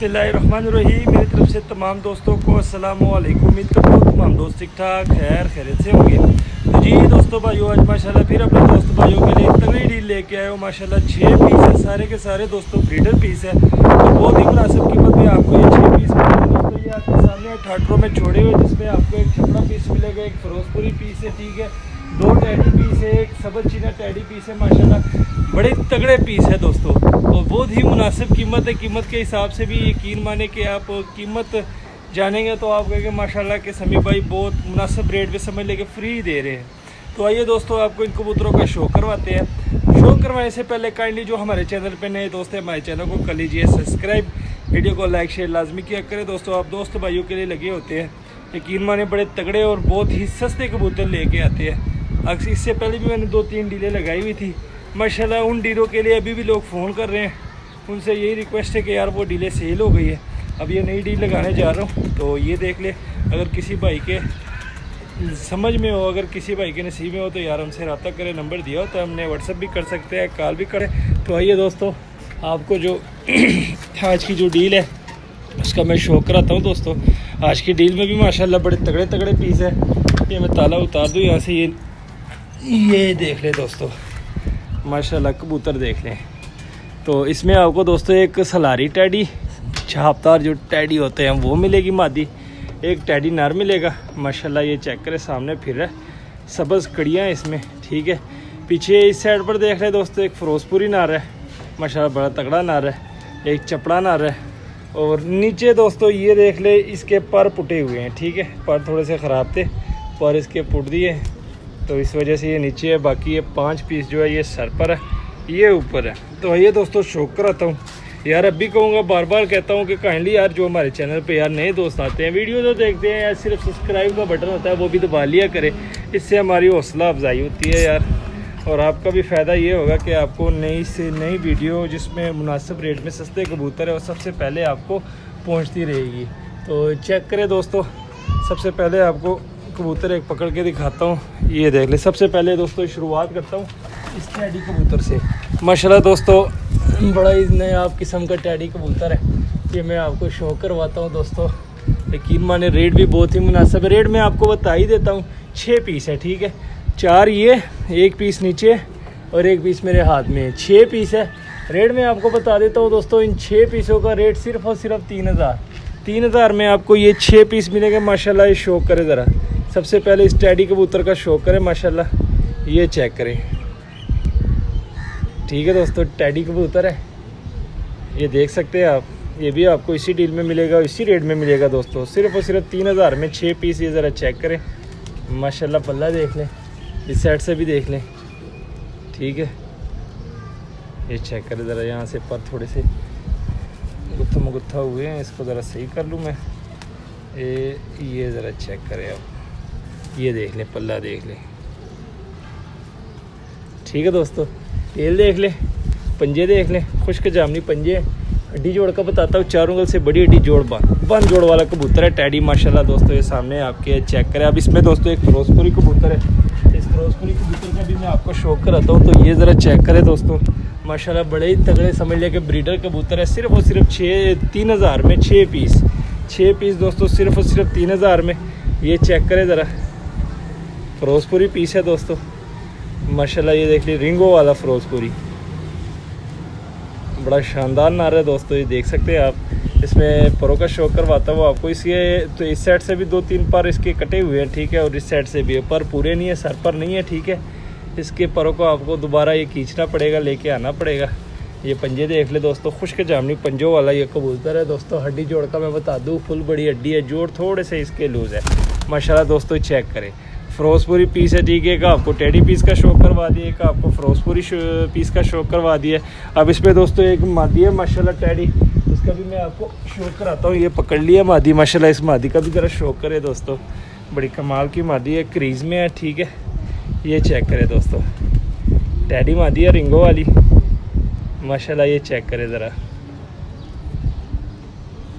बिस्मिल्लाहिर्रहमानिर्रहीम। मेरी तरफ से तमाम दोस्तों को अस्सलाम वालेकुम। उम्मीद करता हूँ तमाम दोस्त ठीक ठाक खैरियत से होंगे। तो जी दोस्तों भाइयों, आज माशाल्लाह फिर अपने दोस्त भाइयों के लिए तगड़ी डील लेके आए हो। माशाल्लाह 6 पीस है, सारे के सारे दोस्तों ब्रीडर पीस है। तो बहुत ही मुनासिब कीमत में आपको ये 6 पीस मिलेंगे दोस्तों। ये आपके सामने ठाटरों में छोड़े हुए, जिसमें आपको एक छपड़ा पीस मिलेगा, एक फिरोजपुरी पीस है, ठीक है, 2 टैडी पीस है, एक सबल चीना टैडी पीस है। माशाल्लाह बड़े तगड़े पीस है दोस्तों, और बहुत ही मुनासिब कीमत है। कीमत के हिसाब से भी यकीन माने कि आप कीमत जानेंगे तो आप कहेंगे माशाल्लाह के समी भाई बहुत मुनासिब रेट पे समझ लेके फ्री दे रहे हैं। तो आइए दोस्तों, आपको इन कबूतरों का शो करवाते हैं। शो करवाने से पहले काइंडली जो हमारे चैनल पे नए दोस्त हैं, हमारे चैनल को कर लीजिए सब्सक्राइब, वीडियो को लाइक शेयर लाजमी किया करें। दोस्तों आप दोस्त भाइयों के लिए लगे होते हैं, यकीन माने बड़े तगड़े और बहुत ही सस्ते कबूतर लेके आते हैं। अक्सर इससे पहले भी मैंने 2-3 डीलें लगाई हुई थी माशाल्लाह। उन डीलों के लिए अभी भी लोग फ़ोन कर रहे हैं, उनसे यही रिक्वेस्ट है कि यार वो डीलें सेल हो गई है। अब ये नई डील लगाने जा रहा हूँ, तो ये देख ले। अगर किसी भाई के समझ में हो, अगर किसी भाई के नसीब में हो, तो यार हमसे रब्ता करें। नंबर दिया होता है हमने, व्हाट्सअप भी कर सकते हैं, कॉल भी करें। तो आइए दोस्तों, आपको जो आज की जो डील है उसका मैं शो कराता हूँ दोस्तों। आज की डील में भी माशाल्लाह बड़े तगड़े तगड़े पीस है। ये मैं ताला उतार दूँ यहाँ से। ये देख ले दोस्तों, माशाल्लाह कबूतर देख लें। तो इसमें आपको दोस्तों एक सलारी टैडी, छापतार जो टैडी होते हैं वो मिलेगी मादी, एक टैडी नर मिलेगा। माशाल्लाह ये चेक करें, सामने फिर रहा है, सबज कड़ियाँ हैं इसमें, ठीक है। पीछे इस साइड पर देख रहे दोस्तों एक फिरोजपुरी नर है, माशाल्लाह बड़ा तगड़ा नर है, एक चपड़ा नर है। और नीचे दोस्तों ये देख ले, इसके पर पुटे हुए हैं, ठीक है, पर थोड़े से ख़राब थे, पर इसके पुट दिए, तो इस वजह से ये नीचे है। बाकी ये 5 पीस जो है ये सर पर है, ये ऊपर है। तो ये दोस्तों शौक कराता हूँ यार। अब भी कहूँगा, बार बार कहता हूँ कि काइंडली यार जो हमारे चैनल पे यार नए दोस्त आते हैं, वीडियो तो देखते हैं यार, सिर्फ सब्सक्राइब का बटन होता है वो भी दबा लिया करें। इससे हमारी हौसला अफजाई होती है यार, और आपका भी फ़ायदा ये होगा कि आपको नई से नई वीडियो जिसमें मुनासिब रेट में सस्ते कबूतर है, और सबसे पहले आपको पहुँचती रहेगी। तो चेक करें दोस्तों, सबसे पहले आपको कबूतर एक पकड़ के दिखाता हूँ। ये देख ले, सबसे पहले दोस्तों शुरुआत करता हूँ इस टैडी कबूतर से। माशाल्लाह दोस्तों बड़ा ही नायाब किस्म का टैडी कबूतर है, ये मैं आपको शो करवाता हूँ दोस्तों। यकीन माने रेट भी बहुत ही मुनासिब है। रेट मैं आपको बता ही देता हूँ। 6 पीस है, ठीक है, 4 ये, 1 पीस नीचे और 1 पीस मेरे हाथ में है। 6 पीस है। रेट मैं आपको बता देता हूँ दोस्तों। इन 6 पीसों का रेट सिर्फ और सिर्फ 3000 में आपको ये 6 पीस मिलेंगे। माशाल्लाह ये शो करे ज़रा, सबसे पहले इस टैडी कबूतर का शो करें। माशाल्लाह ये चेक करें, ठीक है दोस्तों, टैडी कबूतर है, ये देख सकते हैं आप। ये भी आपको इसी डील में मिलेगा, इसी रेट में मिलेगा दोस्तों, सिर्फ और सिर्फ 3000 में 6 पीस। ये ज़रा चेक करें, माशाल्लाह पल्ला देख लें, इस साइड से भी देख लें, ठीक है। ये चेक करें ज़रा, यहाँ से पर थोड़े से गुत्था मुगुत्था हुए हैं, इसको ज़रा सही कर लूँ मैं। ये ज़रा चेक करें आप, ये देख लें, पल्ला देख लें, ठीक है दोस्तों। तेल देख लें, पंजे देख लें, खुश्क जामनी पंजे। हड्डी जोड़ का बताता हूँ, 4 उंगल से बड़ी हड्डी जोड़ बन जोड़ वाला कबूतर है टैडी। माशाल्लाह दोस्तों ये सामने आपके चेक करें। अब इसमें दोस्तों एक फिरोजपुरी कबूतर है, इस फिरोजपुरी कबूतर का भी मैं आपको शौक कराता हूँ। तो ये ज़रा चेक करें दोस्तों, माशाल्लाह बड़े ही तगड़े समझ लिया कि ब्रीडर कबूतर है। सिर्फ और सिर्फ 3000 में 6 पीस दोस्तों, सिर्फ और सिर्फ 3000 में। ये चेक करें ज़रा, फिरोजपुरी पीस है दोस्तों, माशाल्लाह। ये देख लीजिए, रिंगो वाला फिरोजपुरी, बड़ा शानदार नार है दोस्तों, ये देख सकते हैं आप। इसमें परों का शौक करवाता हूँ आपको। इसके तो इस साइड से भी 2-3 पर इसके कटे हुए हैं, ठीक है, और इस साइड से भी पर पूरे नहीं है, सर पर नहीं है, ठीक है। इसके परों को आपको दोबारा ये खींचना पड़ेगा, लेके आना पड़ेगा। ये पंजे देख ले दोस्तों, खुश्क जामनी पंजों वाला ये कबूतर है दोस्तों। हड्डी जोड़ का मैं बता दूँ, फुल बड़ी हड्डी है, जोड़ थोड़े से इसके लूज़ है। माशाल्लाह दोस्तों चेक करें, फिरोजपुरी पीस है, ठीक है। एक आपको टैडी पीस का शौक करवा दिया, एक आपको फिरोजपुरी पीस का शौक करवा दिया। अब इसमें दोस्तों एक मादी है माशाल्लाह टैडी, उसका भी मैं आपको शौक कराता हूँ। ये पकड़ लिया मादी, माशाल्लाह इस मादी का भी ज़रा शौक करे दोस्तों। बड़ी कमाल की मादी है, क्रीज़ में है, ठीक है। ये चेक करें दोस्तों, टैडी मादी है, रिंगो वाली, माशाल्लाह। ये चेक करें ज़रा,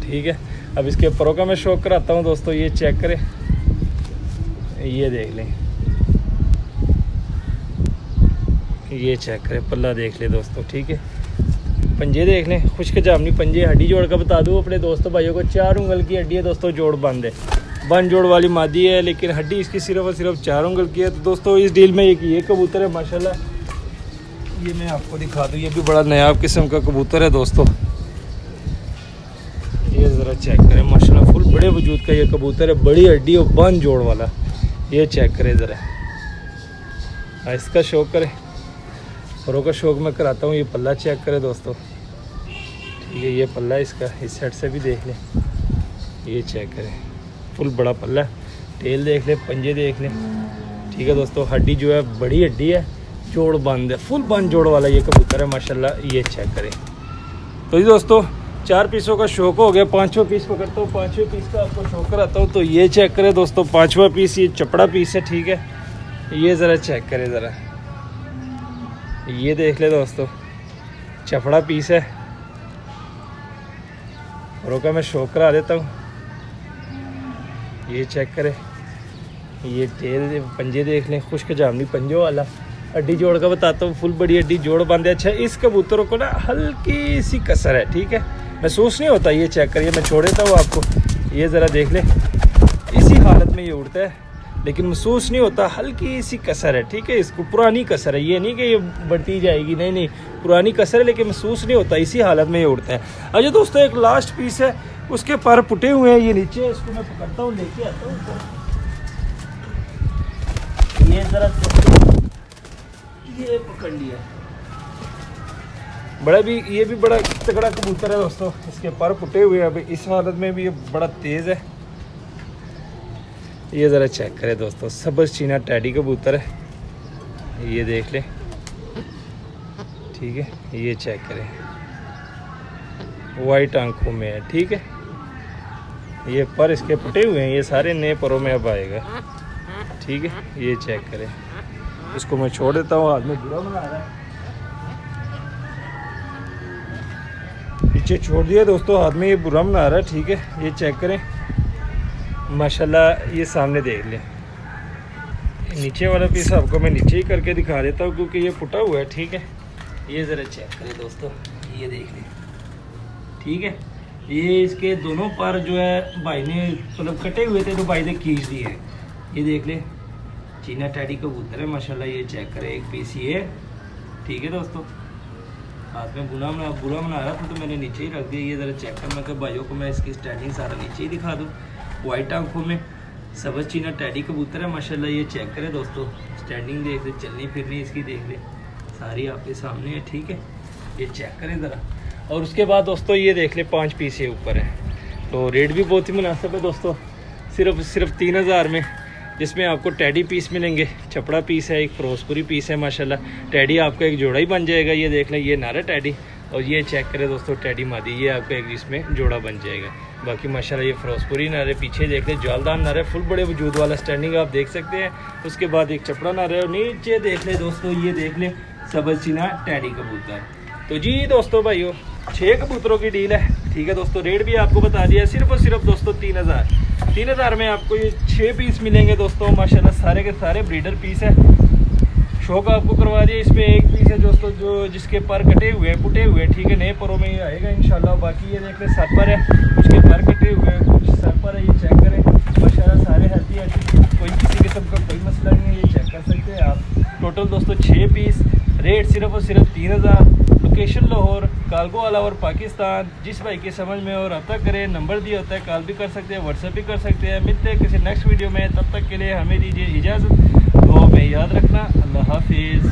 ठीक है। अब इसके परों का मैं शौक कराता हूँ दोस्तों। ये चेक करें, ये देख लें, ये चेक करें, पल्ला देख ले दोस्तों, ठीक है। पंजे देख लें, खुश्क जामनी पंजे। हड्डी जोड़ का बता दूँ अपने दोस्तों भाइयों को, 4 उंगल की हड्डी है दोस्तों, जोड़ बंद है, बन जोड़ वाली मादी है, लेकिन हड्डी इसकी सिर्फ और सिर्फ 4 उंगल की है। तो दोस्तों इस डील में एक ये कबूतर है माशाल्लाह, ये मैं आपको दिखा दूँ, ये भी बड़ा नायाब किस्म का कबूतर है दोस्तों। ये ज़रा चेक करें माशाल्लाह, फुल बड़े वजूद का ये कबूतर है, बड़ी हड्डी और बन जोड़ वाला। ये चेक करें ज़रा, इसका शौक करें, औरों का शौक मैं कराता हूँ। ये पल्ला चेक करें दोस्तों, ठीक है, ये पल्ला इसका, इस साइड से भी देख लें, ये चेक करें, फुल बड़ा पल्ला। टेल देख लें, पंजे देख लें, ठीक है दोस्तों। हड्डी जो है बड़ी हड्डी है, जोड़ बंद है, फुल बंद जोड़ वाला ये कबूतर है माशाल्लाह। ये चेक करें। तो ये दोस्तों 4 पीसों का शौक हो गया, 5वां पीस पकड़ता हूँ, 5वें पीस का आपको शौक कराता हूँ। तो ये चेक करें दोस्तों, 5वां पीस, ये चपड़ा पीस है, ठीक है। ये ज़रा चेक करें ज़रा, ये देख ले दोस्तों, चपड़ा पीस है, रोका मैं शौक करा देता हूँ। ये चेक करें, ये टेल पंजे देख लें, खुश्क जामनी पंजों वाला। हड्डी जोड़ का बताता हूँ, फुल बड़ी हड्डी जोड़ बंद है। अच्छा, इस कबूतरों को ना हल्की सी कसर है, ठीक है, महसूस नहीं होता। ये चेक करिए, मैं छोड़ देता हूँ आपको, ये ज़रा देख ले, इसी हालत में ये उड़ता है, लेकिन महसूस नहीं होता, हल्की सी कसर है, ठीक है। इसको पुरानी कसर है, ये नहीं कि ये बढ़ती जाएगी, नहीं नहीं, पुरानी कसर है, लेकिन महसूस नहीं होता, इसी हालत में ये उड़ता है। अच्छा दोस्तों, एक लास्ट पीस है, उसके पर पुटे हुए हैं, ये नीचे, इसको मैं पकड़ता हूँ, लेके आता हूँ। ये ज़रा ये पकड़ लिया, बड़ा भी, ये भी बड़ा तगड़ा कबूतर है दोस्तों, इसके पर पुटे हुए हैं अभी, इस हालत में भी ये बड़ा तेज़ है। ये ज़रा चेक करें दोस्तों, सब्ज़ चीना टैडी कबूतर है, ये देख लें, ठीक है। ये चेक करें, वाइट आंखों में है, ठीक है। ये पर इसके पुटे हुए हैं, ये सारे नए परों में अब आएगा, ठीक है। ये चेक करें, इसको मैं छोड़ देता हूँ, हाथ में बुरा बना रहा है, पीछे छोड़ दिया दोस्तों, हाथ में ये बुरा बना रहा है, ठीक है। ये चेक करें माशाल्लाह, ये सामने देख लें, नीचे वाला पीस आपको मैं नीचे ही करके दिखा देता हूँ, क्योंकि ये फुटा हुआ है, ठीक है। ये ज़रा चेक करें दोस्तों, ये देख लें, ठीक है। ये इसके दोनों पर जो है भाई ने मतलब कटे हुए थे, तो भाई ने खींच दिए हैं। ये देख लें, चीना टैडी कबूतर है माशाल्लाह। ये चेक करें, एक पीस ये, ठीक है दोस्तों। हाथ में बुरा बना रहा था, तो मैंने नीचे ही रख दिया। ये ज़रा चेक कर, मैं कहा भाइयों को मैं इसकी स्टैंडिंग सारा नीचे ही दिखा दूँ। वाइट आंखों में सब्ज़ चीना टैडी कबूतर है माशाल्लाह। ये चेक करें दोस्तों, स्टैंडिंग देख ले, चलनी फिरनी इसकी देख ले, सारी आपके सामने है, ठीक है। ये चेक करें ज़रा। और उसके बाद दोस्तों ये देख ले, 5 पीस ये ऊपर है, तो रेट भी बहुत ही मुनासिब है दोस्तों, सिर्फ 3000 में, जिसमें आपको टैडी पीस मिलेंगे, छपड़ा पीस है, एक फिरोजपुरी पीस है माशाल्लाह। टैडी आपका एक जोड़ा ही बन जाएगा, ये देख लें, ये नारा टैडी, और ये चेक करें दोस्तों टैडी मादी, ये आपका एक इसमें जोड़ा बन जाएगा। बाकी माशाल्लाह ये फिरोजपुरी नारे, पीछे देख लें जालदार नारे, फुल बड़े वजूद वाला स्टैंडिंग आप देख सकते हैं। उसके बाद एक चपड़ा नारे, और नीचे देख लें दोस्तों, ये देख लें सब्ज़ चीना टैडी कबूतर। तो जी दोस्तों भाइयों, 6 कबूतरों की डील है, ठीक है दोस्तों। रेट भी आपको बता दिया, सिर्फ और सिर्फ दोस्तों 3000 में आपको ये 6 पीस मिलेंगे दोस्तों माशाल्लाह। सारे के सारे ब्रीडर पीस है, शौक आपको करवा दिया। इसमें एक पीस है दोस्तों जो जिसके पर कटे हुए हैं, पुटे हुए हैं, ठीक है, नए परों में ये आएगा इंशाल्लाह। बाकी ये देख लें सर पर है, उसके पर कटे हुए हैं, कुछ सर पर है, ये चेक करें माशाल्लाह, सारे हेल्थी है, कोई किसी किस्म का कोई मसला नहीं है, ये चेक कर सकते हैं आप। टोटल दोस्तों 6 पीस, रेट सिर्फ और सिर्फ 3000। लोकेशन लाहौर, कालगो वाला और पाकिस्तान। जिस भाई के समझ में और रब्ता करें, नंबर दिया होता है, कॉल भी कर सकते हैं, व्हाट्सएप भी कर सकते हैं। मिलते हैं किसी नेक्स्ट वीडियो में, तब तक के लिए हमें दीजिए इजाज़त। दुआ में याद रखना, अल्लाह हाफिज़।